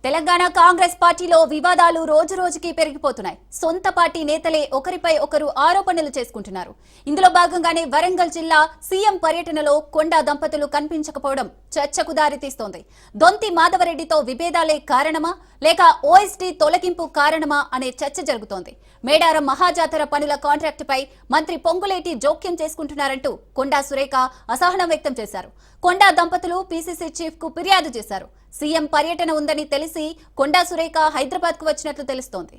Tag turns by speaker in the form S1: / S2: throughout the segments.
S1: తెలంగాణ కాంగ్రెస్ పార్టీలో వివాదాలు రోజు రోజుకి పెరిగిపోతున్నాయి. సొంత పార్టీ నేతలే ఒకరిపై ఒకరు ఆరోపణలు చేసుకుంటున్నారు. ఇందులో భాగంగానే వరంగల్ జిల్లా సీఎం పర్యటనలో కొండా దంపతులు కనిపించకపోవడం చర్చకు దారితీస్తోంది. దొంతి మాధవరెడ్డితో విభేదాలే కారణమా లేక ఓఎస్డీ తొలగింపు కారణమా అనే చర్చ జరుగుతోంది. మేడారం మహాజాతర పనుల కాంట్రాక్టుపై మంత్రి పొంగులేటి జోక్యం చేసుకుంటున్నారంటూ కొండా సురేఖ అసహనం వ్యక్తం చేశారు. కొండా దంపతులు పీసీసీ చీఫ్ కు ఫిర్యాదు చేశారు. సీఎం పర్యటన ఉందని తెలిసి కొండా సురేఖ హైదరాబాద్ కు వచ్చినట్లు తెలుస్తోంది.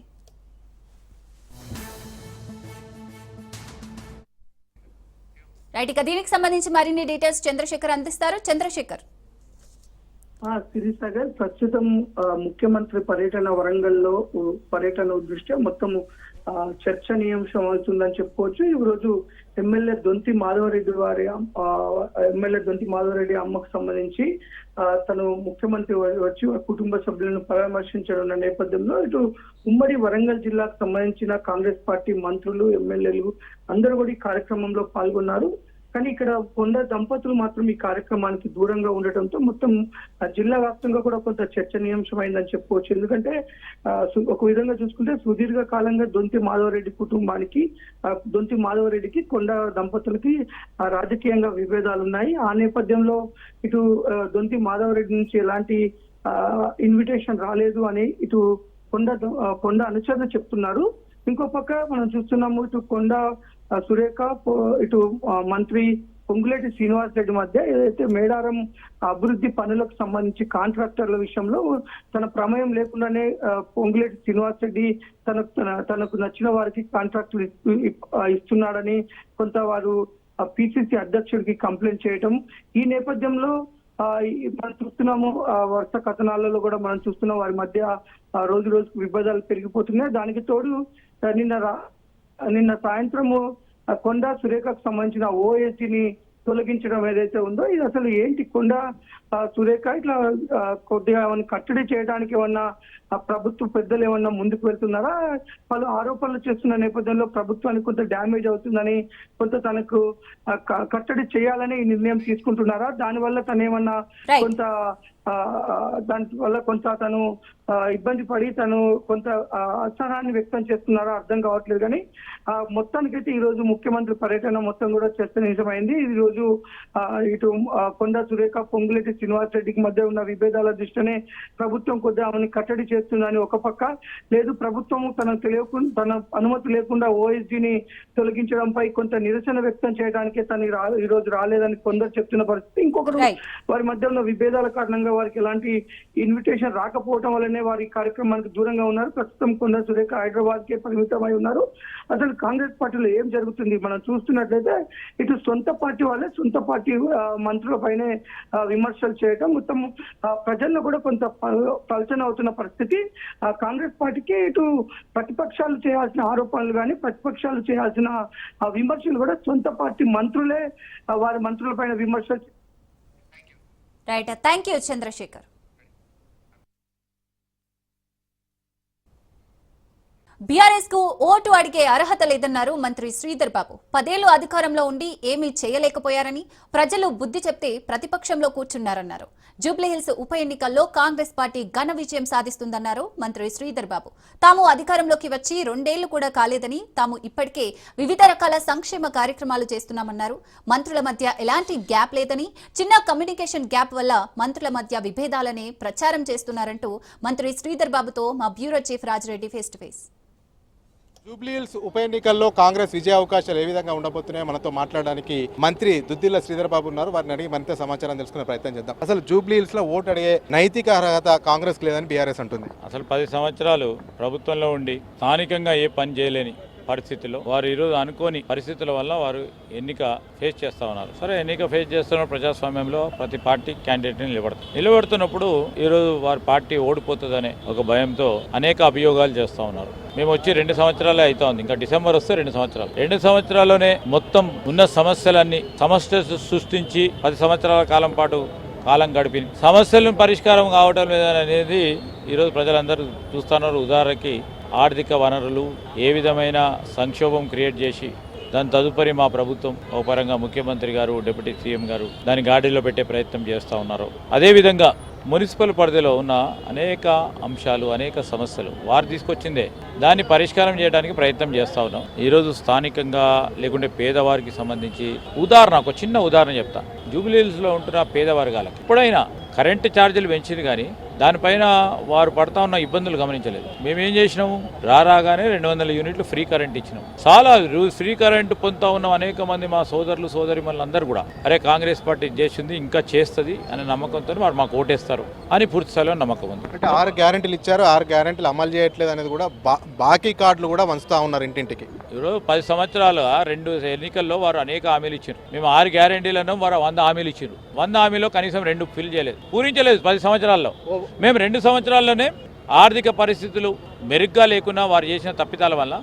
S1: రైట్, ఇక దీనికి సంబంధించి మరిన్ని డీటెయిల్స్ చంద్రశేఖర్ అందిస్తారు. చంద్రశేఖర్.
S2: సిరిసాగర్, ప్రస్తుతం ముఖ్యమంత్రి పర్యటన వరంగల్లో పర్యటన దృష్ట్యా మొత్తం చర్చనీయాంశం అవుతుందని చెప్పుకోవచ్చు. ఈ రోజు ఎమ్మెల్యే దొంతి మాధవరెడ్డి అమ్మకు సంబంధించి తను ముఖ్యమంత్రి వచ్చి కుటుంబ సభ్యులను పరామర్శించనున్న నేపథ్యంలో ఇటు ఉమ్మడి వరంగల్ జిల్లాకు సంబంధించిన కాంగ్రెస్ పార్టీ మంత్రులు, ఎమ్మెల్యేలు అందరూ కూడా ఈ కార్యక్రమంలో పాల్గొన్నారు. కానీ ఇక్కడ కొండ దంపతులు మాత్రం ఈ కార్యక్రమానికి దూరంగా ఉండటంతో మొత్తం జిల్లా వ్యాప్తంగా కూడా కొంత చర్చనీయాంశమైందని చెప్పుకోవచ్చు. ఎందుకంటే ఒక విధంగా చూసుకుంటే సుదీర్ఘ కాలంగా దొంతి మాధవరెడ్డికి కొండ దంపతులకి రాజకీయంగా విభేదాలు ఉన్నాయి. ఆ నేపథ్యంలో ఇటు దొంతి మాధవరెడ్డి నుంచి ఎలాంటి ఇన్విటేషన్ రాలేదు అని ఇటు కొండ అనుచరులు చెప్తున్నారు. ఇంకో పక్క మనం చూస్తున్నాము, ఇటు కొండ సురేఖ, ఇటు మంత్రి పొంగులేటి శ్రీనివాస్ రెడ్డి మధ్య ఏదైతే మేడారం అభివృద్ధి పనులకు సంబంధించి కాంట్రాక్టర్ల విషయంలో తన ప్రమేయం లేకుండానే పొంగులేటి శ్రీనివాస్ రెడ్డి తనకు నచ్చిన వారికి కాంట్రాక్టులు ఇస్తున్నాడని కొంత వారు పిసిసి అధ్యక్షుడికి కంప్లైంట్ చేయటం, ఈ నేపథ్యంలో మనం చూస్తున్నాము వరుస కథనాలలో కూడా మనం చూస్తున్నాం వారి మధ్య రోజు రోజుకు విభేదాలు పెరిగిపోతున్నాయి. దానికి తోడు నిన్న సాయంత్రము కొండా సురేఖకు సంబంధించిన ఓఎస్డీని తొలగించడం ఏదైతే ఉందో, ఇది అసలు ఏంటి? కొండా సురేఖ ఇట్లా కొద్దిగా కట్టడి చేయడానికి ఏమన్నా ప్రభుత్వ పెద్దలు ఏమన్నా ముందుకు వెళ్తున్నారా? పలు ఆరోపణలు చేస్తున్న నేపథ్యంలో ప్రభుత్వానికి కొంత డ్యామేజ్ అవుతుందని కొంత తనకు కట్టడి చేయాలని ఈ నిర్ణయం తీసుకుంటున్నారా? దానివల్ల తను ఏమన్నా కొంత తను ఇబ్బంది పడి తను కొంత అసహనాన్ని వ్యక్తం చేస్తున్నారో అర్థం కావట్లేదు. కానీ మొత్తానికైతే ఈ రోజు ముఖ్యమంత్రి పర్యటన మొత్తం కూడా చర్చనీయమైంది. ఈ రోజు ఇటు కొండా సురేఖ, పొంగులేటి శ్రీనివాస్ రెడ్డికి మధ్య ఉన్న విభేదాల దృష్టినే ప్రభుత్వం కొద్దిగా ఆమెను కట్టడి చేస్తుందని ఒక పక్క, లేదు ప్రభుత్వం తన అనుమతి లేకుండా ఓఎస్డీని తొలగించడంపై కొంత నిరసన వ్యక్తం చేయడానికే తను ఈ రోజు రాలేదని కొందరు చెప్తున్న పరిస్థితి. ఇంకొకరు వారి మధ్య ఉన్న విభేదాల కారణంగా వారికి ఎలాంటి ఇన్విటేషన్ రాకపోవడం వల్లనే వారి కార్యక్రమానికి దూరంగా ఉన్నారు. ప్రస్తుతం కొండ సురేఖ హైదరాబాద్ కే పరిమితమై ఉన్నారు. అసలు కాంగ్రెస్ పార్టీలో ఏం జరుగుతుంది మనం చూస్తున్నట్లయితే ఇటు సొంత పార్టీ వాళ్ళే సొంత పార్టీ మంత్రుల పైనే విమర్శలు చేయటం, మొత్తం ప్రజల్లో కూడా కొంత పలచన అవుతున్న పరిస్థితి. కాంగ్రెస్ పార్టీకి ఇటు ప్రతిపక్షాలు చేయాల్సిన ఆరోపణలు కానీ ప్రతిపక్షాలు చేయాల్సిన విమర్శలు కూడా సొంత పార్టీ మంత్రులే వారి మంత్రుల పైన విమర్శలు.
S1: Right, thank you Chandrasekhar. BRS కు ఓటు అడిగే అర్హత లేదన్నారు మంత్రి శ్రీధర్ బాబు. 10 ఏళ్లు అధికారంలో ఉండి ఏమీ చేయలేకపోయారని, ప్రజలు బుద్ధి చెప్తే ప్రతిపక్షంలో కూర్చున్నారన్నారు. జూబ్లీహిల్స్ ఉప ఎన్నికల్లో కాంగ్రెస్ పార్టీ ఘన విజయం సాధిస్తుందన్నారు మంత్రి శ్రీధర్ బాబు. తాము అధికారంలోకి వచ్చి 2 ఏళ్లు కూడా కాలేదని, తాము ఇప్పటికే వివిధ రకాల సంక్షేమ కార్యక్రమాలు చేస్తున్నామన్నారు. మంత్రుల మధ్య ఎలాంటి గ్యాప్ లేదని, చిన్న కమ్యూనికేషన్ గ్యాప్ వల్ల మంత్రుల మధ్య విభేదాలనే ప్రచారం చేస్తున్నారంటూ మంత్రి శ్రీధర్ బాబుతో మా bureau chief Rajireddy face to face.
S3: Jubilee Hills ఉప ఎన్నికల్లో కాంగ్రెస్ విజయ అవకాశాలు ఏ విధంగా ఉండబోతున్నాయో మనతో మాట్లాడడానికి మంత్రి దుద్దిల్ల శ్రీధర్ బాబు ఉన్నారు. వారిని అడిగి మరింత సమాచారం తెలుసుకునే ప్రయత్నం చేద్దాం. అసలు జూబ్లీహిల్స్ లో ఓటు అడిగే నైతిక అర్హత కాంగ్రెస్ లేదని బీఆర్ఎస్ అంటుంది.
S4: అసలు 10 సంవత్సరాలు ప్రభుత్వంలో ఉండి స్థానికంగా ఏ పని చేయలేని పరిస్థితిలో వారు ఈరోజు అనుకోని పరిస్థితుల వల్ల వారు ఎన్నిక ఫేస్ చేస్తా ఉన్నారు. సరే, ఎన్నిక ఫేస్ చేస్తున్న ప్రజాస్వామ్యంలో ప్రతి పార్టీ క్యాండిడేట్ని నిలబెడుతున్నప్పుడు ఈరోజు వారి పార్టీ ఓడిపోతుందనే ఒక భయంతో అనేక అభియోగాలు చేస్తూ ఉన్నారు. మేము వచ్చి 2 సంవత్సరాలే అవుతా ఉంది. ఇంకా డిసెంబర్ వస్తే 2 సంవత్సరాలు. 2 సంవత్సరాల్లోనే మొత్తం ఉన్న సమస్యలన్నీ సమస్య సృష్టించి 10 సంవత్సరాల కాలం పాటు కాలం గడిపింది. సమస్యలను పరిష్కారం కావడం లేదనేది ఈరోజు ప్రజలందరూ చూస్తున్నారు. ఉదాహరణకి ఆర్థిక వనరులు ఏ విధమైన సంక్షోభం క్రియేట్ చేసి దాని తదుపరి మా ప్రభుత్వం ఒక పరంగా ముఖ్యమంత్రి గారు, డిప్యూటీ సీఎం గారు దాని గాడిలో పెట్టే ప్రయత్నం చేస్తూ ఉన్నారు. అదేవిధంగా మున్సిపల్ పరిధిలో ఉన్న అనేక అంశాలు, అనేక సమస్యలు వారు తీసుకొచ్చిందే. దాన్ని పరిష్కారం చేయడానికి ప్రయత్నం చేస్తూ ఉన్నాం. ఈరోజు స్థానికంగా లేకుంటే పేదవారికి సంబంధించి ఒక చిన్న ఉదాహరణ చెప్తా. జూబ్లీహిల్స్లో ఉంటున్న పేద వర్గాలకు ఎప్పుడైనా కరెంటు ఛార్జీలు పెంచింది కానీ దానిపైన వారు పడతా ఉన్న ఇబ్బందులు గమనించలేదు. మేమేం చేసినాము, రాగానే 200 యూనిట్లు ఫ్రీ కరెంట్ ఇచ్చినాం. చాలా ఫ్రీ కరెంటు పొందుతా ఉన్న అనేక మంది మా సోదరులు సోదరిమణులందరూ కూడా అరే కాంగ్రెస్ పార్టీ చేసింది ఇంకా చేస్తుంది అనే నమ్మకంతో వారు మాకు ఓటేస్తారు అని పూర్తి స్థాయిలో నమ్మకం ఉంది.
S3: అంటే 6 గ్యారెంటీలు ఇచ్చారు, 6 గ్యారెంటీలు అమలు చేయట్లేదు అనేది కూడా బాకీ కార్డులు కూడా వంచుతా ఉన్నారు ఇంటింటికి.
S4: ఈరోజు 10 సంవత్సరాలు 2 ఎన్నికల్లో వారు అనేక హామీలు ఇచ్చారు. మేము 6 గ్యారెంటీలను వారు 100 హామీలు ఇచ్చారు. 100 హామీలో కనీసం 2 ఫిల్ చేయలేదు, పూరించలేదు 10 సంవత్సరాల్లో. మేము 2 సంవత్సరాల్లోనే ఆర్థిక పరిస్థితులు మెరుగ్గా లేకున్నా వారు చేసిన తప్పిదాల వల్ల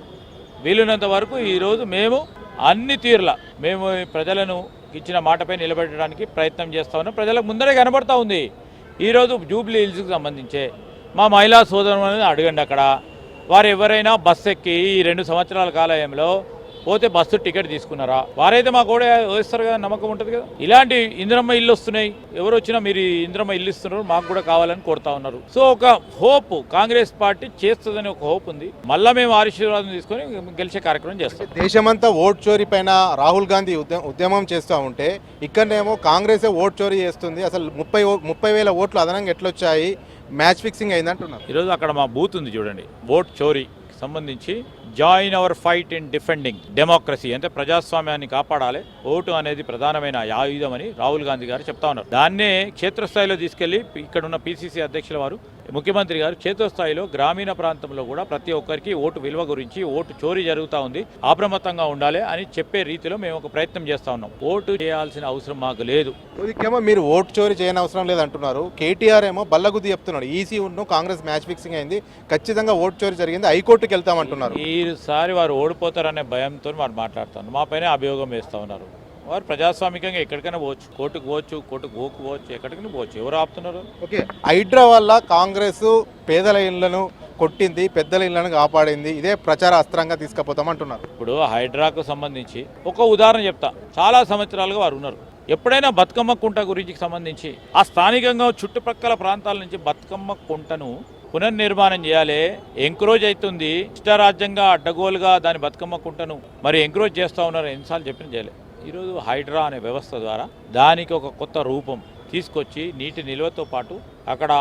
S4: వీలున్నంత వరకు ఈరోజు మేము అన్ని తీరులా మేము ప్రజలను ఇచ్చిన మాటపై నిలబెట్టడానికి ప్రయత్నం చేస్తా ఉన్నాం. ప్రజలకు ముందరే కనబడతా ఉంది. ఈరోజు జూబ్లీ హిల్స్కి సంబంధించే మా మహిళా సోదరులను అడగండి, అక్కడ వారు ఎవరైనా బస్సు ఎక్కి ఈ 2 సంవత్సరాల కాలంలో పోతే బస్సు టికెట్ తీసుకున్నారా? వారైతే మాకు కూడా వేస్తారు కదా, నమ్మకం ఉంటుంది కదా. ఇలాంటి ఇంద్రమ్మ ఇల్లు వస్తున్నాయి, ఎవరు వచ్చినా మీరు ఇంద్రమ్మ ఇల్లు ఇస్తున్నారు మాకు కూడా కావాలని కోరుతా ఉన్నారు. సో ఒక హోప్ కాంగ్రెస్ పార్టీ చేస్తుందని ఒక హోప్ ఉంది. మళ్ళీ మేము ఆశీర్వాదం తీసుకొని గెలిచే కార్యక్రమం చేస్తాం.
S3: దేశమంతా ఓట్ చోరీ పైన రాహుల్ గాంధీ ఉద్యమం చేస్తూ ఉంటే ఇక్కడనేమో కాంగ్రెసే ఓట్ చోరీ చేస్తుంది. అసలు 30,000 ఓట్లు అదనంగా ఎట్లొచ్చాయి, మ్యాచ్ ఫిక్సింగ్ అయిందంటున్నారు.
S4: ఈరోజు అక్కడ మా బూత్ ఉంది చూడండి, ఓట్ చోరీ సంబంధించి join hour fight in defending democracy, అంటే ప్రజాస్వామ్యాన్ని కాపాడాలి, ఓటు అనేది ప్రధానమైన ఆయుధం అని రాహుల్ గాంధీ గారు చెప్తా ఉన్నారు. దాన్నే క్షేత్రస్థాయిలో తీసుకెళ్లి ఇక్కడ ఉన్న పిసిసి అధ్యక్షుల వారు, ముఖ్యమంత్రి గారు క్షేత్రస్థాయిలో గ్రామీణ ప్రాంతంలో కూడా ప్రతి ఒక్కరికి ఓటు విలువ గురించి, ఓటు చోరీ జరుగుతూ ఉంది, అప్రమత్తంగా ఉండాలి అని చెప్పే రీతిలో మేము ఒక ప్రయత్నం చేస్తా ఉన్నాం. ఓటు చేయాల్సిన అవసరం మాకు లేదు.
S3: ఇదికేమో మీరు ఓటు చోరీ చేయని అవసరం లేదంటున్నారు. కేటీఆర్ ఏమో బల్లగుద్ది చెప్తున్నాడు, ఈసీ ఉన్ను కాంగ్రెస్ మ్యాచ్ ఫిక్సింగ్ అయింది, ఖచ్చితంగా ఓటు చోరీ జరిగింది, హైకోర్టుకి వెళ్తామంటున్నారు.
S4: ఈసారి వారు ఓడిపోతారనే భయంతో వారు మాట్లాడుతున్నారు, మా పైన అభియోగం వేస్తూ ఉన్నారు. వారు ప్రజాస్వామికంగా ఎక్కడికైనా పోవచ్చు, కోర్టుకు పోవచ్చు, ఎక్కడికైనా పోవచ్చు, ఎవరు ఆపుతున్నారు?
S3: ఓకే, హైడ్రా వల్ల కాంగ్రెస్ పేదల ఇళ్లను కొట్టింది, పెద్దల ఇళ్లను కాపాడింది, ఇదే ప్రచార అస్త్రంగా తీసుకుపోతామంటున్నారు.
S4: ఇప్పుడు హైడ్రాకు సంబంధించి ఒక ఉదాహరణ చెప్తా. చాలా సంవత్సరాలుగా వారు ఉన్నారు. ఎప్పుడైనా బతుకమ్మ కుంట గురించి సంబంధించి ఆ స్థానికంగా చుట్టుప్రక్కల ప్రాంతాల నుంచి బతుకమ్మ కుంటను పునర్నిర్మాణం చేయాలి, ఎంక్రోజ్ అవుతుంది, ఇష్టరాజ్యంగా అడ్డగోలుగా దాని బతుకమ్మ కుంటను మరి ఎంక్రోజ్ చేస్తూ ఉన్నారు. ఎన్నిసార్లు చెప్పిన చేయలేదు. ఈరోజు హైడ్రా అనే వ్యవస్థ ద్వారా దానికి ఒక కొత్త రూపం తీసుకొచ్చి నీటి నిల్వతో పాటు అక్కడ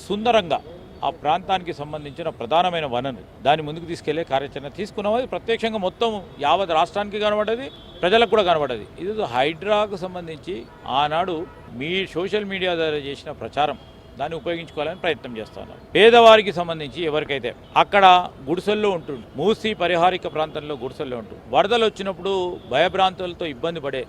S4: సుందరంగా ఆ ప్రాంతానికి సంబంధించిన ప్రధానమైన వనరు దాన్ని ముందుకు తీసుకెళ్లే కార్యాచరణ తీసుకున్నాం. ప్రత్యక్షంగా మొత్తం యావత్ రాష్ట్రానికి కనబడ్డది, ప్రజలకు కూడా కనబడ్డది. ఇది హైడ్రాకు సంబంధించి ఆనాడు మీ సోషల్ మీడియా ద్వారా చేసిన ప్రచారం, దాన్ని ఉపయోగించుకోవాలని ప్రయత్నం చేస్తా ఉన్నాం. పేదవారికి సంబంధించి ఎవరికైతే అక్కడ గుడిసెల్లో ఉంటుండు, మూసి పరిహారిక ప్రాంతంలో గుడిసెల్లో ఉంటూ వరదలు వచ్చినప్పుడు భయభ్రాంతులతో ఇబ్బంది పడే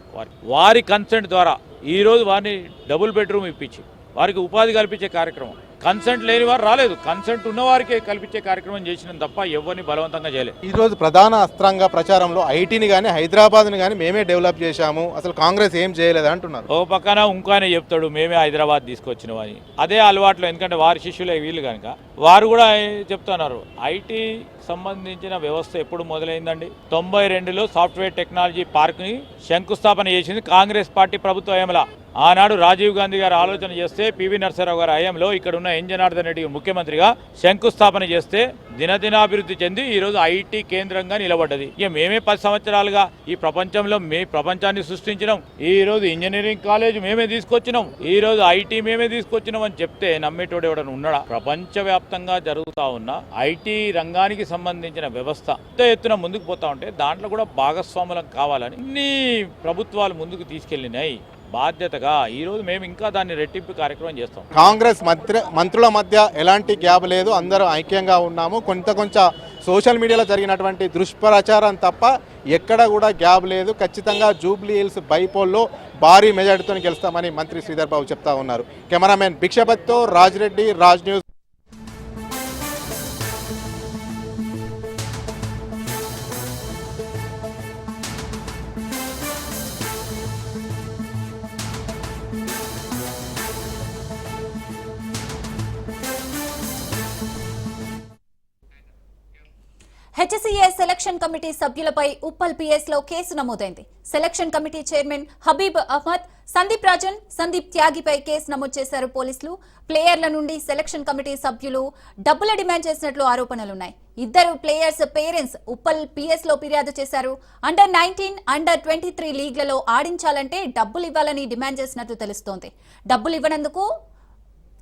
S4: వారి కన్సెంట్ ద్వారా ఈరోజు వారిని డబుల్ బెడ్రూమ్ ఇప్పించి వారికి ఉపాధి కల్పించే కార్యక్రమం. కన్సెంట్ లేని వారు రాలేదు, కన్సెంట్ ఉన్న వారికే కల్పించే కార్యక్రమం చేసినాం తప్ప ఎవరిని బలవంతంగా చేయలేదు.
S3: ఈ రోజు ప్రధాన అస్త్రంగా ప్రచారంలో ఐటీని కానీ హైదరాబాద్ని కానీ మేమే డెవలప్ చేశాము, అసలు కాంగ్రెస్ ఏం చేయలేదు అంటున్నారు.
S4: ఓ పక్కన ఇంకానే చెప్తాడు మేమే హైదరాబాద్ తీసుకొచ్చినాం అని. అదే అలవాట్లో, ఎందుకంటే వారి శిష్యులే వీళ్ళు కనుక వారు కూడా చెప్తున్నారు. ఐటీ సంబంధించిన వ్యవస్థ ఎప్పుడు మొదలైందండి? 92లో సాఫ్ట్వేర్ టెక్నాలజీ పార్క్ని శంకుస్థాపన చేసింది కాంగ్రెస్ పార్టీ ప్రభుత్వ హయాంలో. ఆనాడు రాజీవ్ గాంధీ గారు ఆలోచన చేస్తే పివి నరసింహారావు గారి హయాంలో ఇక్కడ ఉన్న ఎన్ జనార్దన్ రెడ్డి ముఖ్యమంత్రిగా శంకుస్థాపన చేస్తే దినదినాభివృద్ధి చెంది ఈరోజు ఐటీ కేంద్రంగా నిలబడ్డది. ఇక మేమే 10 సంవత్సరాలుగా ఈ ప్రపంచంలో ప్రపంచాన్ని సృష్టించినాం. ఈ రోజు ఇంజనీరింగ్ కాలేజ్ మేమే తీసుకొచ్చినాం, ఈ రోజు ఐటీ మేమే తీసుకొచ్చినాం అని చెప్తే నమ్మేటోడు ఎవడన్నా ఉన్నాడా? ప్రపంచవ్యాప్తంగా జరుగుతూ ఉన్న ఐటీ రంగానికి సంబంధించిన వ్యవస్థ పెద్ద ఎత్తున ముందుకు పోతా ఉంటే దాంట్లో కూడా భాగస్వాములం కావాలని ఇన్ని ప్రభుత్వాలు ముందుకు తీసుకెళ్లినాయి. బాధ్యతగా ఈరోజు మేము ఇంకా దాన్ని రెట్టింపు కార్యక్రమం చేస్తాం.
S3: కాంగ్రెస్ మంత్రుల మధ్య ఎలాంటి గ్యాప్ లేదు, అందరూ ఐక్యంగా ఉన్నాము. కొంచెం సోషల్ మీడియాలో జరిగినటువంటి దుష్ప్రచారం తప్ప ఎక్కడ కూడా గ్యాప్ లేదు. ఖచ్చితంగా జూబ్లీ హిల్స్ బైపోల్లో భారీ మెజార్టీతో గెలుస్తామని మంత్రి శ్రీధర్ బాబు చెప్తా ఉన్నారు. కెమెరామెన్ భిక్షపతితో Rajreddy, Raj news.
S1: HCA selection committee సభ్యులపై ఉప్పల్ పిఎస్ లో కేసు నమోదైంది. Selection committee chairman Habib Ahmed, Sandeep Rajan, Sandeep త్యాగిపై కేసు నమోదు చేశారు పోలీసులు. ప్లేయర్ల నుండి సెలక్షన్ కమిటీ సభ్యులు డబ్బుల డిమాండ్ చేసినట్లు ఆరోపణలున్నాయి. ఇద్దరు ప్లేయర్స్ పేరెంట్స్ ఉప్పల్ పిఎస్ లో ఫిర్యాదు చేశారు. అండర్ 19, అండర్ 23 లీగ్లలో ఆడించాలంటే డబ్బులు ఇవ్వాలని డిమాండ్ చేసినట్లు తెలుస్తోంది. డబ్బులు ఇవ్వనందుకు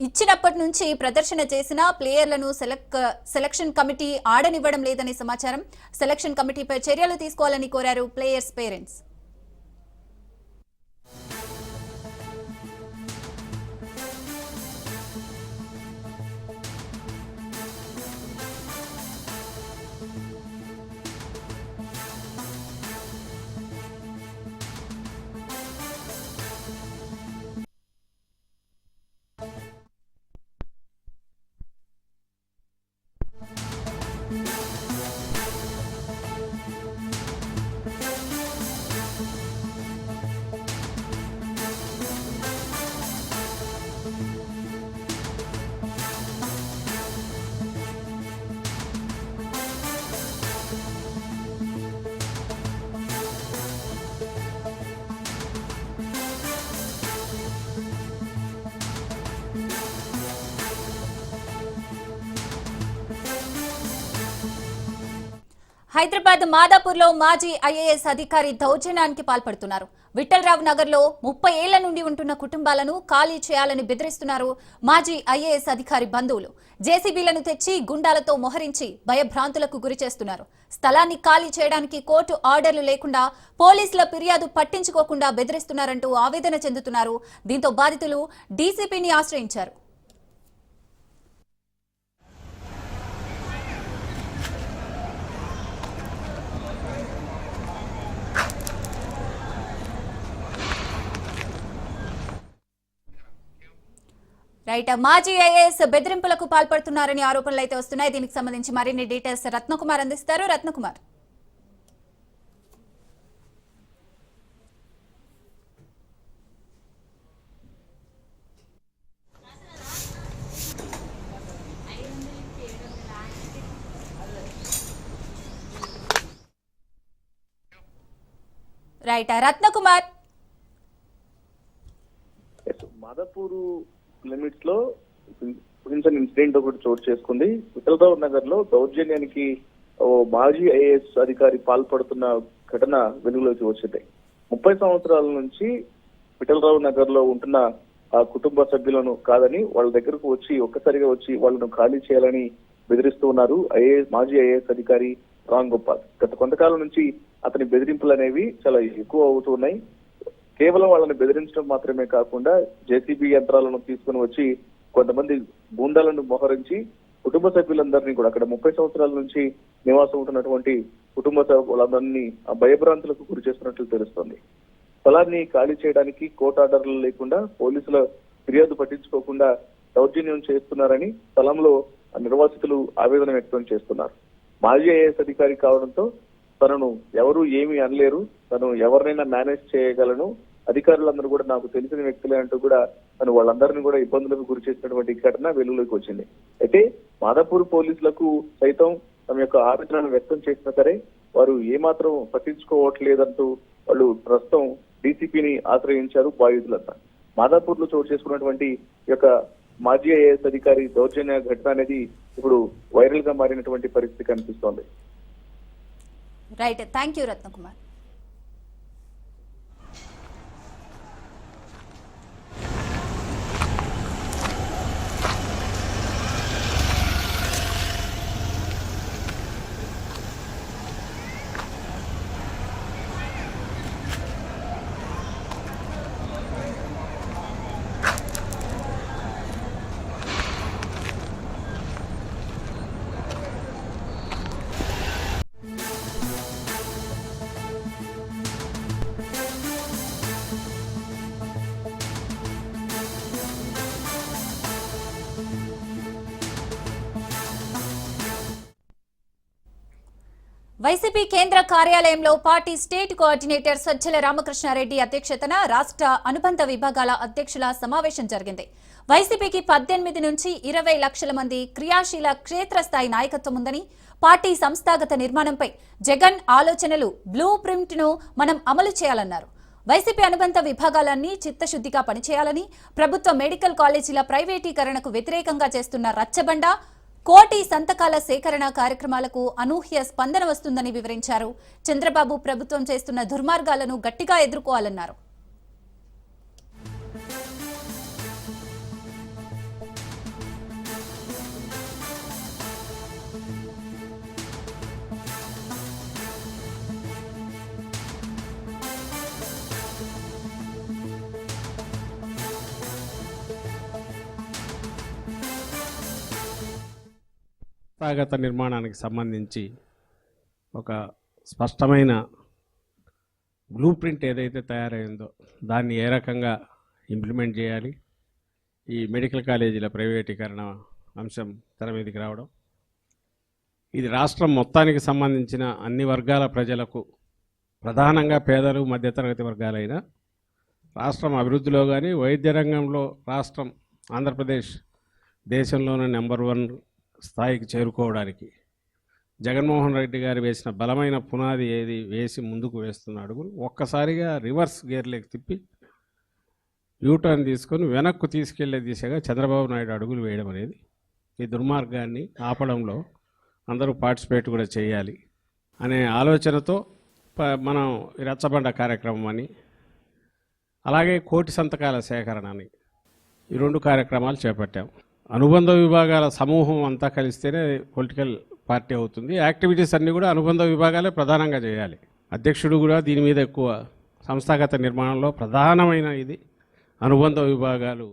S1: ఇచ్చినప్పటి నుంచి ప్రదర్శన చేసిన ప్లేయర్లను సెలక్షన్ కమిటీ ఆడనివ్వడం లేదని సమాచారం. సెలక్షన్ కమిటీపై చర్యలు తీసుకోవాలని కోరారు ప్లేయర్స్ పేరెంట్స్. హైదరాబాద్ మాదాపూర్లో మాజీ ఐఏఎస్ అధికారి దౌర్జన్యానికి పాల్పడుతున్నారు. విఠలరావు నగర్లో 30 ఏళ్ల నుండి ఉంటున్న కుటుంబాలను ఖాళీ చేయాలని బెదిరిస్తున్నారు మాజీ ఐఏఎస్ అధికారి బంధువులు. జేసీబీలను తెచ్చి గుండాలతో మోహరించి భయభ్రాంతులకు గురి చేస్తున్నారు. స్థలాన్ని ఖాళీ చేయడానికి కోర్టు ఆర్డర్లు లేకుండా పోలీసుల ఫిర్యాదు పట్టించుకోకుండా బెదిరిస్తున్నారంటూ ఆవేదన చెందుతున్నారు. దీంతో బాధితులు డీసీపీని ఆశ్రయించారు. రైట్, మాజీ ఐఏఎస్ బెదిరింపులకు పాల్పడుతున్నారని ఆరోపణలు అయితే వస్తున్నాయి. దీనికి సంబంధించి మరిన్ని డీటెయిల్స్ రత్నకుమార్ అందిస్తారు. రత్నకుమార్, రైట్ రత్నకుమార్.
S5: మాదాపూర్ లిమిట్స్ లో ఇన్సిడెంట్ ఒకటి చోటు చేసుకుంది. విఠలరావు నగర్ లో దౌర్జన్యానికి మాజీ ఐఏఎస్ అధికారి పాల్పడుతున్న ఘటన వెలుగులోకి వచ్చింది. 30 సంవత్సరాల నుంచి విఠలరావు నగర్ లో ఉంటున్న ఆ కుటుంబ సభ్యులను కాదని వాళ్ళ దగ్గరకు వచ్చి ఒక్కసారిగా వచ్చి వాళ్ళను ఖాళీ చేయాలని బెదిరిస్తూ ఉన్నారు మాజీ ఐఏఎస్ అధికారి రామ్ గోపాల్. గత కొంతకాలం నుంచి అతని బెదిరింపులు అనేవి చాలా ఎక్కువ అవుతూ ఉన్నాయి. కేవలం వాళ్ళని బెదిరించడం మాత్రమే కాకుండా జేసీబీ యంత్రాలను తీసుకుని వచ్చి కొంతమంది గూండాలను మోహరించి కుటుంబ సభ్యులందరినీ కూడా అక్కడ 30 సంవత్సరాల నుంచి నివాసం ఉంటున్నటువంటి కుటుంబ సభ్యులందరినీ భయభ్రాంతులకు గురి చేస్తున్నట్లు తెలుస్తోంది. స్థలాన్ని ఖాళీ చేయడానికి కోర్టు ఆర్డర్లు లేకుండా పోలీసుల ఫిర్యాదు పట్టించుకోకుండా దౌర్జన్యం చేస్తున్నారని స్థలంలో నిర్వాసితులు ఆవేదన వ్యక్తం చేస్తున్నారు. మాజీ ఐఏఎస్ అధికారి కావడంతో తనను ఎవరు ఏమీ అనలేరు, తను ఎవరినైనా మేనేజ్ చేయగలను, అధికారులందరూ కూడా నాకు తెలిసిన వ్యక్తులే అంటూ కూడా తను వాళ్ళందరినీ కూడా ఇబ్బందులకు గురి చేసినటువంటి ఘటన వెలుగులోకి వచ్చింది. అయితే మాదాపూర్ పోలీసులకు సైతం తమ యొక్క ఆవేదనను వ్యక్తం చేసినా సరే వారు ఏమాత్రం పట్టించుకోవట్లేదంటూ వాళ్ళు ప్రస్తుతం డీసీపీని ఆశ్రయించారు బాధితులంతా. మాదాపూర్ లో చోటు చేసుకున్నటువంటి యొక్క మాజీ ఐఏఎస్ అధికారి దౌర్జన్య ఘటన అనేది ఇప్పుడు వైరల్ గా మారినటువంటి పరిస్థితి కనిపిస్తోంది.
S1: Right, thank you Ratnakumar. YCP కేంద్ర కార్యాలయంలో party state coordinator Sajjala Ramakrishnareddy అధ్యక్షతన రాష్ట్ర అనుబంధ విభాగాల అధ్యక్షుల సమావేశం జరిగింది. వైసీపీకి 18 నుంచి 20 లక్షల మంది క్రియాశీల క్షేత్రస్థాయి నాయకత్వం ఉందని, పార్టీ సంస్థాగత నిర్మాణంపై జగన్ ఆలోచనలు బ్లూ ప్రింట్ను మనం అమలు చేయాలన్నారు. వైసీపీ అనుబంధ విభాగాలన్నీ చిత్తశుద్ధిగా పనిచేయాలని, ప్రభుత్వ మెడికల్ కాలేజీల ప్రైవేటీకరణకు వ్యతిరేకంగా చేస్తున్న రచ్చబండ, కోటి సంతకాల సేకరణ కార్యక్రమాలకు అనూహ్య స్పందన వస్తుందని వివరించారు. చంద్రబాబు ప్రభుత్వం చేస్తున్న దుర్మార్గాలను గట్టిగా ఎదుర్కోవాలన్నారు.
S6: సంస్థాగత నిర్మాణానికి సంబంధించి ఒక స్పష్టమైన బ్లూ ప్రింట్ ఏదైతే తయారైందో దాన్ని ఏ రకంగా ఇంప్లిమెంట్ చేయాలి, ఈ మెడికల్ కాలేజీల ప్రైవేటీకరణ అంశం తెర మీదకి రావడం, ఇది రాష్ట్రం మొత్తానికి సంబంధించిన అన్ని వర్గాల ప్రజలకు, ప్రధానంగా పేదలు మధ్యతరగతి వర్గాలైన రాష్ట్రం అభివృద్ధిలో కానీ వైద్య రంగంలో రాష్ట్రం ఆంధ్రప్రదేశ్ దేశంలోనే నెంబర్ 1 స్థాయికి చేరుకోవడానికి జగన్మోహన్ రెడ్డి గారు వేసిన బలమైన పునాది ఏది వేసి ముందుకు వేస్తున్న అడుగులు ఒక్కసారిగా రివర్స్ గేర్లోకి తిప్పి యూటర్న్ తీసుకొని వెనక్కు తీసుకెళ్లే దిశగా చంద్రబాబు నాయుడు అడుగులు వేయడం అనేది ఈ దుర్మార్గాన్ని ఆపడంలో అందరూ పార్టిసిపేట్ కూడా చేయాలి అనే ఆలోచనతో మనం ఈ రచ్చబండ కార్యక్రమం అని, అలాగే కోటి సంతకాల సేకరణ అని ఈ 2 కార్యక్రమాలు చేపట్టాం. అనుబంధ విభాగాల సమూహం అంతా కలిస్తేనే పొలిటికల్ పార్టీ అవుతుంది. యాక్టివిటీస్ అన్నీ కూడా అనుబంధ విభాగాలే ప్రధానంగా చేయాలి. అధ్యక్షుడు కూడా దీని మీద ఎక్కువ సంస్థాగత నిర్మాణంలో ప్రధానమైన ఇది అనుబంధ విభాగాలు.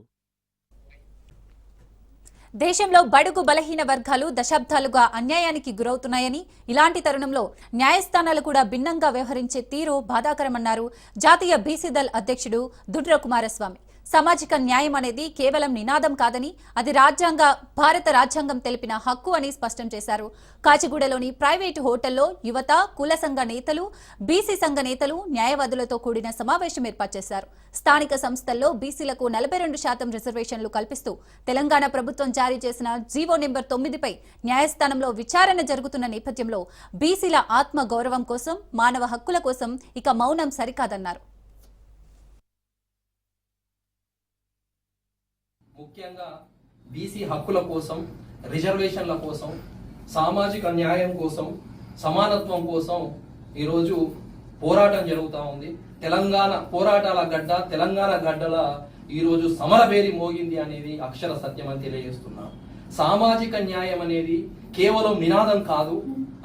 S1: దేశంలో బడుగు బలహీన వర్గాలు దశాబ్దాలుగా అన్యాయానికి గురవుతున్నాయని, ఇలాంటి తరుణంలో న్యాయస్థానాలు కూడా భిన్నంగా వ్యవహరించే తీరు బాధాకరమన్నారు జాతీయ బీసీ దళ్ అధ్యక్షుడు దుడ్ర కుమారస్వామి. సామాజిక న్యాయం అనేది కేవలం నినాదం కాదని, అది భారత రాజ్యాంగం తెలిపిన హక్కు అని స్పష్టం చేశారు. కాచిగూడలోని ప్రైవేటు హోటల్లో యువత, కుల సంఘ నేతలు, బీసీ సంఘ నేతలు, న్యాయవాదులతో కూడిన సమావేశం ఏర్పాటు చేశారు. స్థానిక సంస్థల్లో బీసీలకు 42% రిజర్వేషన్లు కల్పిస్తూ తెలంగాణ ప్రభుత్వం జారీ చేసిన జీవో నెంబర్ 9పై న్యాయస్థానంలో విచారణ జరుగుతున్న నేపథ్యంలో బీసీల ఆత్మ గౌరవం కోసం, మానవ హక్కుల కోసం ఇక మౌనం సరికాదన్నారు.
S7: ముఖ్యంగా బీసీ హక్కుల కోసం, రిజర్వేషన్ల కోసం, సామాజిక న్యాయం కోసం, సమానత్వం కోసం ఈరోజు పోరాటం జరుగుతూ ఉంది. తెలంగాణ పోరాటాల గడ్డ, తెలంగాణ గడ్డల ఈరోజు సమరభేరి మోగింది అనేది అక్షర సత్యం అని తెలియజేస్తున్నాను. సామాజిక న్యాయం అనేది కేవలం నినాదం కాదు,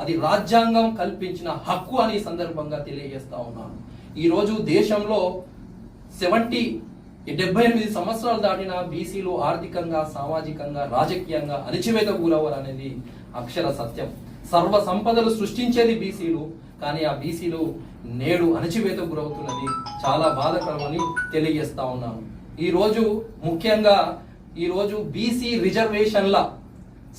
S7: అది రాజ్యాంగం కల్పించిన హక్కు అని సందర్భంగా తెలియజేస్తా ఉన్నాను. ఈరోజు దేశంలో 78 సంవత్సరాలు దాటిన బీసీలు ఆర్థికంగా, సామాజికంగా, రాజకీయంగా అణచివేతకు గురవరు అనేది అక్షర సత్యం. సర్వ సంపదలు సృష్టించేది బీసీలు, కానీ ఆ బీసీలు నేడు అణచివేతకు గురవుతున్నది చాలా బాధాకరమని తెలియజేస్తా ఉన్నాను. ఈరోజు ముఖ్యంగా బీసీ రిజర్వేషన్ల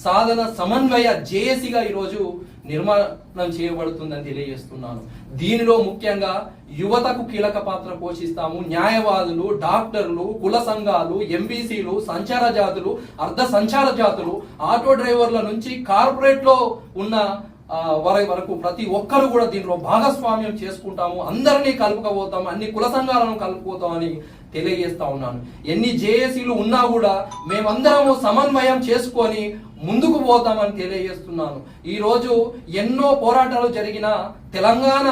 S7: సాధన సమన్వయ జేఏసీగా ఈరోజు నిర్మాణం చేయబడుతుందని తెలియజేస్తున్నాను. దీనిలో ముఖ్యంగా యువతకు కీలక పాత్ర పోషిస్తాము. న్యాయవాదులు, డాక్టర్లు, కుల సంఘాలు, ఎంబీసీలు, సంచార జాతులు, అర్ధ సంచార జాతులు, ఆటో డ్రైవర్ల నుంచి కార్పొరేట్ లో ఉన్న వరకు ప్రతి ఒక్కరు కూడా దీంట్లో భాగస్వామ్యం చేసుకుంటాము. అందరినీ కలుపుకపోతాము, అన్ని కుల సంఘాలను కలుపుకోతామని తెలియజేస్తా ఉన్నాను. ఎన్ని జేఏసీలు ఉన్నా కూడా మేమందరము సమన్వయం చేసుకొని ముందుకు పోతామని తెలియజేస్తున్నాను. ఈ రోజు ఎన్నో పోరాటాలు జరిగిన తెలంగాణ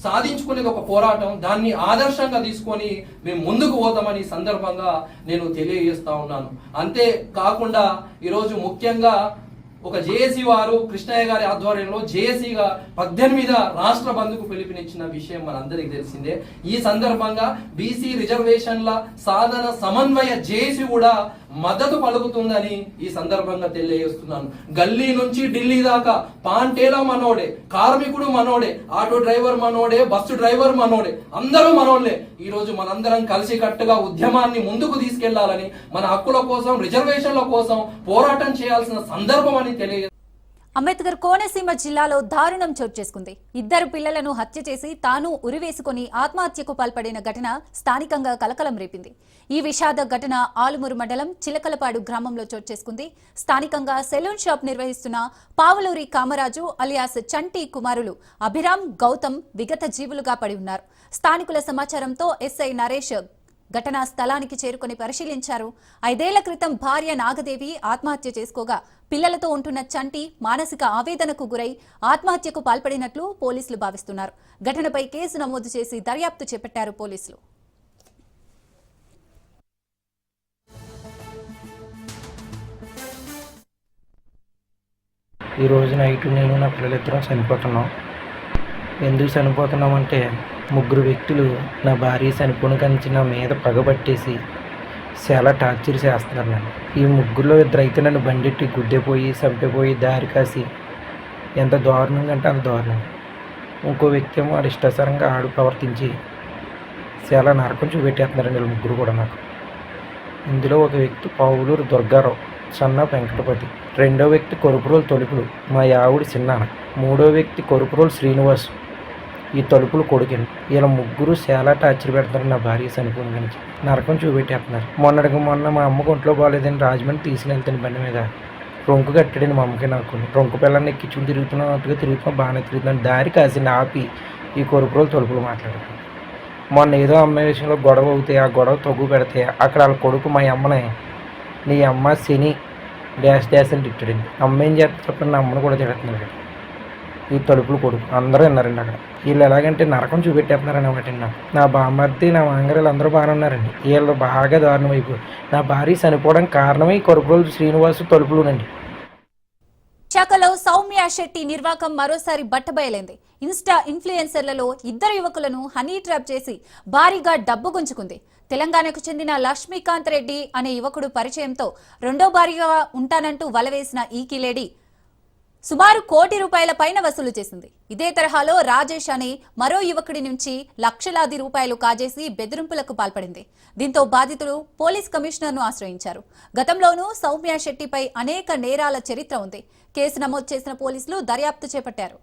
S7: సాధించుకునేది ఒక పోరాటం, దాన్ని ఆదర్శంగా తీసుకొని మేము ముందుకు పోతామని సందర్భంగా నేను తెలియజేస్తా ఉన్నాను. అంతే కాకుండా ఈరోజు ముఖ్యంగా ఒక జేఏసీ వారు కృష్ణయ్య గారి ఆధ్వర్యంలో జేఏసీగా 18 రాష్ట్ర బంద్కు పిలుపునిచ్చిన విషయం మనందరికీ తెలిసిందే. ఈ సందర్భంగా బీసీ రిజర్వేషన్ల సాధన సమన్వయ జేఏసీ కూడా మద్దతు పలుకుతుందని ఈ సందర్భంగా తెలియజేస్తున్నాను. గల్లీ నుంచి ఢిల్లీ దాకా పాంటేలా మనోడే, కార్మికుడు మనోడే, ఆటో డ్రైవర్ మనోడే, బస్సు డ్రైవర్ మనోడే, అందరూ మనోళ్లే. ఈ రోజు మనందరం కలిసి కట్టుగా ఉద్యమాన్ని ముందుకు తీసుకెళ్లాలని, మన హక్కుల కోసం, రిజర్వేషన్ల కోసం పోరాటం చేయాల్సిన సందర్భం అని తెలియజేస్తున్నాను.
S1: అంబేద్కర్ కోనసీమ జిల్లాలో దారుణం చోటు చేసుకుంది. ఇద్దరు పిల్లలను హత్య చేసి తాను ఉరివేసుకుని ఆత్మహత్యకు పాల్పడిన ఘటన స్థానికంగా కలకలం రేపింది. ఈ విషాద ఘటన ఆలుమూరు మండలం చిలకలపాడు గ్రామంలో చోటు చేసుకుంది. స్థానికంగా సెలూన్ షాప్ నిర్వహిస్తున్న పావులూరి కామరాజు అలియాస్ చంటి కుమారులు అభిరామ్, గౌతమ్ విగత జీవులుగా పడి ఉన్నారు. స్థానికుల సమాచారంతో ఎస్ఐ నరేష్ ఘటనా స్థలానికి చేరుకుని పరిశీలించారు. 5 ఏళ్ల క్రితం భార్య నాగదేవి ఆత్మహత్య చేసుకోగా పిల్లలతో ఉంటున్న చంటి మానసిక ఆవేదనకు గురై ఆత్మహత్యకు పాల్పడినట్లు పోలీసులు భావిస్తున్నారు. ఘటనపై కేసు నమోదు చేసి దర్యాప్తు చేపట్టారు పోలీసులు.
S8: ఈ రోజు నైట్ నేను నా పిల్లలిద్దరం చనిపోతున్నాం. ఎందుకు చనిపోతున్నామంటే ముగ్గురు వ్యక్తులు నా భార్య చనిపోయిన కంచి నా మీద పగబట్టేసి చాలా టార్చర్ చేస్తున్నారు నన్ను. ఈ ముగ్గురులో ఇద్దరు అయితే నన్ను బండెట్టి గుడ్డెపోయి చంపిపోయి దారి కాసి ఎంత దారుణంగా అంటే అంత దారుణం. ఇంకో వ్యక్తి ఏమో వాడు ఇష్టాసారంగా ఆడు ప్రవర్తించి చాలా నరకం చూపెట్టేస్తున్నారండి వీళ్ళు ముగ్గురు కూడా నాకు. ఇందులో ఒక వ్యక్తి పావులూరు దుర్గారావు, సన్న వెంకటపతి. రెండో వ్యక్తి కొరుపురోలు తొలుపులు, మా యావుడి చిన్నాన్న. మూడో వ్యక్తి కొరుపురోలు శ్రీనివాస్, ఈ తలుపులు కొడుకండి. వీళ్ళ ముగ్గురు చాలా టార్చర్ పెడతారు నా భార్య చనిపోయిన నుంచి. నరకం చూపెట్టేస్తున్నారు. మొన్న మా అమ్మకు ఒంట్లో బాగాలేదని రాజమండ్రి తీసుకెళ్తాను బండి మీద. రొంకు కట్టాడండి మా అమ్మకి నాకు. రొంకు పిల్లల్ని ఎక్కించుకుని తిరుగుతున్నట్టుగా బాగానే తిరుగుతున్నాను. దారి కాసింది ఆపి ఈ కొరుపురోలు తలుపులు మాట్లాడారు. మొన్న ఏదో అమ్మాయి విషయంలో గొడవ అవుతాయి, ఆ గొడవ తగ్గు పెడితే అక్కడ వాళ్ళ కొడుకు మా అమ్మనే నీ అమ్మ శని డాష్ డాష్ అని తిట్టాడండి. అమ్మ ఏం చేస్తే చెప్పండి, నా అమ్మను కూడా తిడుతున్నాడు. ఈ తలుపులు కొడుకు అందరూ విన్నారండి. అక్కడ వీళ్ళు ఎలాగంటే నరకం చూపెట్టేస్తున్నారని ఒకటి నా బామ్మర్ది, నా మాంగరీలు అందరూ బాగానే ఉన్నారండి. వీళ్ళు బాగా దారుణం అయిపోయి నా భార్య చనిపోవడానికి కారణమే ఈ కొరుపురోలు శ్రీనివాసు తలుపులునండి.
S1: విశాఖలో సౌమ్య శెట్టి నిర్వాకం మరోసారి బట్టబయలైంది. ఇన్స్టా ఇన్ఫ్లుయెన్సర్లలో 2 యువకులను హనీ ట్రాప్ చేసి భారీగా డబ్బు గుంజుకుంది. తెలంగాణకు చెందిన లక్ష్మీకాంత్ రెడ్డి అనే యువకుడు పరిచయంతో రెండో భారీగా ఉంటానంటూ వలవేసిన ఈ కిలేడి సుమారు ₹1 కోటి పైన వసూలు చేసింది. ఇదే తరహాలో రాజేష్ అనే మరో యువకుడి నుంచి లక్షలాది రూపాయలు కాజేసి బెదిరింపులకు పాల్పడింది. దీంతో బాధితులు పోలీస్ కమిషనర్ను ఆశ్రయించారు. గతంలోనూ సౌమ్య శెట్టిపై అనేక నేరాల చరిత్ర ఉంది. కేసు నమోదు చేసిన పోలీసులు దర్యాప్తు చేపట్టారు.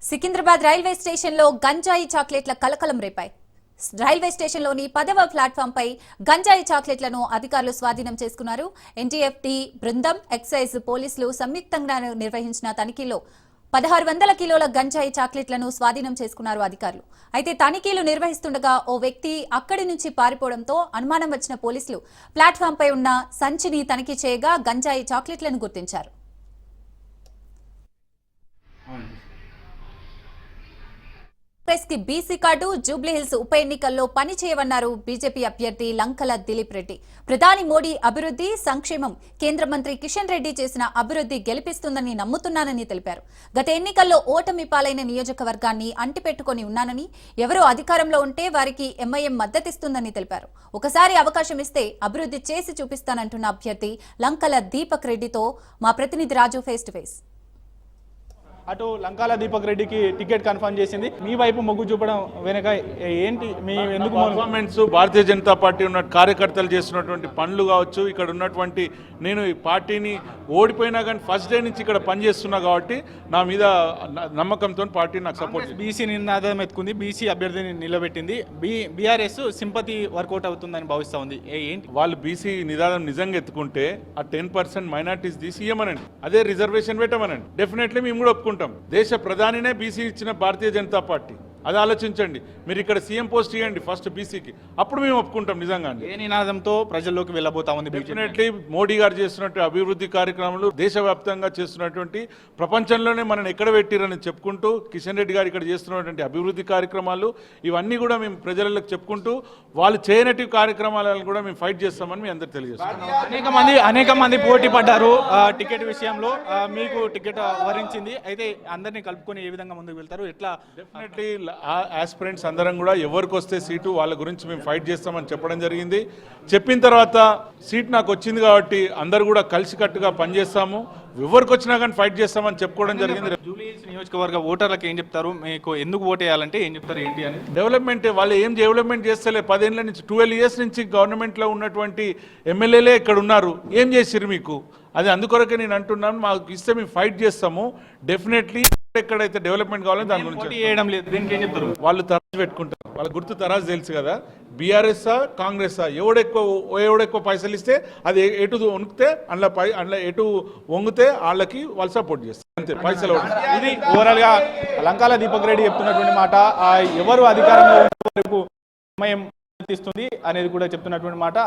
S1: సికింద్రాబాద్ రైల్వే స్టేషన్లో గంజాయి చాక్లెట్ల కలకలం రేపాయి. రైల్వే స్టేషన్లోని 10వ ప్లాట్ఫామ్పై గంజాయి చాక్లెట్లను అధికారులు స్వాధీనం చేసుకున్నారు. ఎన్టీఎఫ్టీ బృందం, ఎక్సైజ్ పోలీసులు సంయుక్తంగా నిర్వహించిన తనిఖీలో 1600 కిలోల గంజాయి చాక్లెట్లను స్వాధీనం చేసుకున్నారు అధికారులు. అయితే తనిఖీలు నిర్వహిస్తుండగా ఓ వ్యక్తి అక్కడి నుంచి పారిపోవడంతో అనుమానం వచ్చిన పోలీసులు ప్లాట్ఫామ్పై ఉన్న సంచిని తనిఖీ చేయగా గంజాయి చాక్లెట్లను గుర్తించారు. కాంగ్రెస్ కి బీసీ కార్డు, జూబ్లీహిల్స్ ఉప ఎన్నికల్లో పని చేయవన్నారు బీజేపీ అభ్యర్థి లంకల దిలీప్ రెడ్డి. ప్రధాని మోడీ అభివృద్ధి, సంక్షేమం, కేంద్ర మంత్రి కిషన్ రెడ్డి చేసిన అభివృద్ధి గెలిపిస్తుందని నమ్ముతున్నానని తెలిపారు. గత ఎన్నికల్లో ఓటమి పాలైన నియోజకవర్గాన్ని అంటిపెట్టుకుని ఉన్నానని, ఎవరో అధికారంలో ఉంటే వారికి ఎంఐఎం మద్దతిస్తుందని తెలిపారు. ఒకసారి అవకాశం ఇస్తే అభివృద్ధి చేసి చూపిస్తానంటున్న అభ్యర్థి లంకల దీపక్ రెడ్డితో మా ప్రతినిధి రాజు ఫేస్ టు ఫేస్.
S9: అటు లంకాల దీపక్ రెడ్డికి టికెట్ కన్ఫర్మ్ చేసింది. మీ వైపు మొగ్గు చూపడం వెనక ఏంటి, మీ ఎందుకు
S10: పర్ఫార్మెన్స్? భారతీయ జనతా పార్టీ ఉన్న కార్యకర్తలు చేస్తున్నటువంటి పనులు కావచ్చు, ఇక్కడ ఉన్నటువంటి నేను ఈ పార్టీని ఓడిపోయినా కానీ ఫస్ట్ డే నుంచి ఇక్కడ పనిచేస్తున్నా కాబట్టి నా మీద నమ్మకంతో పార్టీ నాకు సపోర్ట్.
S9: బీసీ నినాదం ఎత్తుకుంది, బీసీ అభ్యర్థిని నిలబెట్టింది. బీఆర్ఎస్ సింపతి వర్కౌట్ అవుతుందని భావిస్తా ఉంది. ఏంటి
S10: వాళ్ళు బీసీ నినాదం నిజంగా ఎత్తుకుంటే ఆ 10% మైనార్టీస్ తీసి ఇవ్వమనండి, అదే రిజర్వేషన్ పెట్టమనండి. డెఫినెట్లీ మేము కూడా ఒప్పుకుంటాం. దేశ ప్రధానినే బీసీ ఇచ్చిన భారతీయ జనతా పార్టీ. అది ఆలోచించండి. మీరు ఇక్కడ సీఎం పోస్ట్ ఇవ్వండి ఫస్ట్ బీసీకి, అప్పుడు మేము ఒప్పుకుంటాం. నిజంగా
S9: ఏ నినాదంతో ప్రజల్లోకి వెళ్ళబోతా ఉంది?
S10: డెఫినెట్లీ మోడీ గారు చేస్తున్నట్టు అభివృద్ధి కార్యక్రమాలు దేశవ్యాప్తంగా చేస్తున్నటువంటి, ప్రపంచంలోనే మనం ఎక్కడ పెట్టిరని చెప్పుకుంటూ, కిషన్ రెడ్డి గారు ఇక్కడ చేస్తున్నటువంటి అభివృద్ధి కార్యక్రమాలు ఇవన్నీ కూడా మేము ప్రజలకు చెప్పుకుంటూ, వాళ్ళు చేయనటి కార్యక్రమాలను కూడా మేము ఫైట్ చేస్తామని మీ అందరికి తెలియజేస్తాం.
S9: అనేక మంది పోటీ పడ్డారు టికెట్ విషయంలో. మీకు టికెట్ వరించింది. అయితే అందరినీ కలుపుకొని ఏ విధంగా ముందుకు వెళ్తారు? ఎట్లా?
S10: డెఫినెట్లీ ఆస్పిరెంట్స్ అందరం కూడా ఎవరికి వస్తే సీటు వాళ్ళ గురించి మేము ఫైట్ చేస్తామని చెప్పడం జరిగింది. చెప్పిన తర్వాత సీట్ నాకు వచ్చింది కాబట్టి అందరు కూడా కలిసికట్టుగా పనిచేస్తాము, ఎవరికి వచ్చినా కానీ ఫైట్ చేస్తామని చెప్పుకోవడం జరిగింది.
S9: జూబ్లీహిల్స్ నియోజకవర్గ ఓటర్లకు ఏం చెప్తారు, మీకు ఎందుకు ఓటు వేయాలంటే ఏం చెప్తారు, ఏంటి అని?
S10: డెవలప్మెంట్ వాళ్ళు ఏం డెవలప్మెంట్ చేస్తలే, 10 ఏళ్ళ నుంచి 12 ఇయర్స్ నుంచి గవర్నమెంట్లో ఉన్నటువంటి ఎమ్మెల్యేలే ఇక్కడ ఉన్నారు, ఏం చేసిరు మీకు? అది అందుకొరకే నేను అంటున్నాను, మాకు ఇస్తే మేము ఫైట్ చేస్తాము డెఫినెట్లీ. ఎక్కడైతే డెవలప్మెంట్ కావాలో దాని గురించి
S9: చేయడం లేదు, దీనికి ఏం చెప్తారు?
S10: వాళ్ళు తరాజు పెట్టుకుంటారు, వాళ్ళ గుర్తు తరాజు తెలుసు కదా, బీఆర్ఎస్ఆ కాంగ్రెసా, ఎవడెక్కువ పైసలు ఇస్తే అది ఎటు వంగితే అందులో ఎటు వంగితే వాళ్ళు సపోర్ట్ చేస్తారు అంతే, పైసలు.
S9: ఇది ఓవరాల్ గా లంకాల దీపక్ రెడ్డి చెప్తున్నటువంటి మాట. ఎవరు అధికారంలో ఉన్న వరకు సమయం ఇస్తుంది అనేది కూడా చెప్తున్నటువంటి మాట.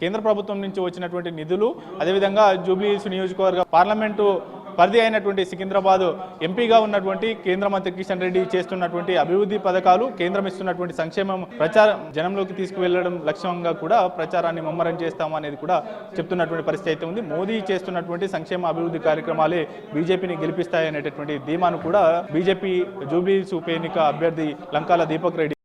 S9: కేంద్ర ప్రభుత్వం నుంచి వచ్చినటువంటి నిధులు, అదేవిధంగా జూబ్లీహిల్స్ నియోజకవర్గ పార్లమెంటు పరిధి అయినటువంటి సికింద్రాబాద్ ఎంపీగా ఉన్నటువంటి కేంద్ర మంత్రి కిషన్ రెడ్డి చేస్తున్నటువంటి అభివృద్ధి పథకాలు, కేంద్రం ఇస్తున్నటువంటి సంక్షేమం ప్రచారం జనంలోకి తీసుకువెళ్లడం లక్ష్యంగా కూడా ప్రచారాన్ని ముమ్మరం చేస్తామనేది కూడా చెప్తున్నటువంటి పరిస్థితి అయితే ఉంది. మోదీ చేస్తున్నటువంటి సంక్షేమ అభివృద్ధి కార్యక్రమాలే బీజేపీని గెలిపిస్తాయనేటటువంటి ధీమాను కూడా బీజేపీ జూబ్లీహిల్స్ ఉప ఎన్నిక అభ్యర్థి లంకాల దీపక్ రెడ్డి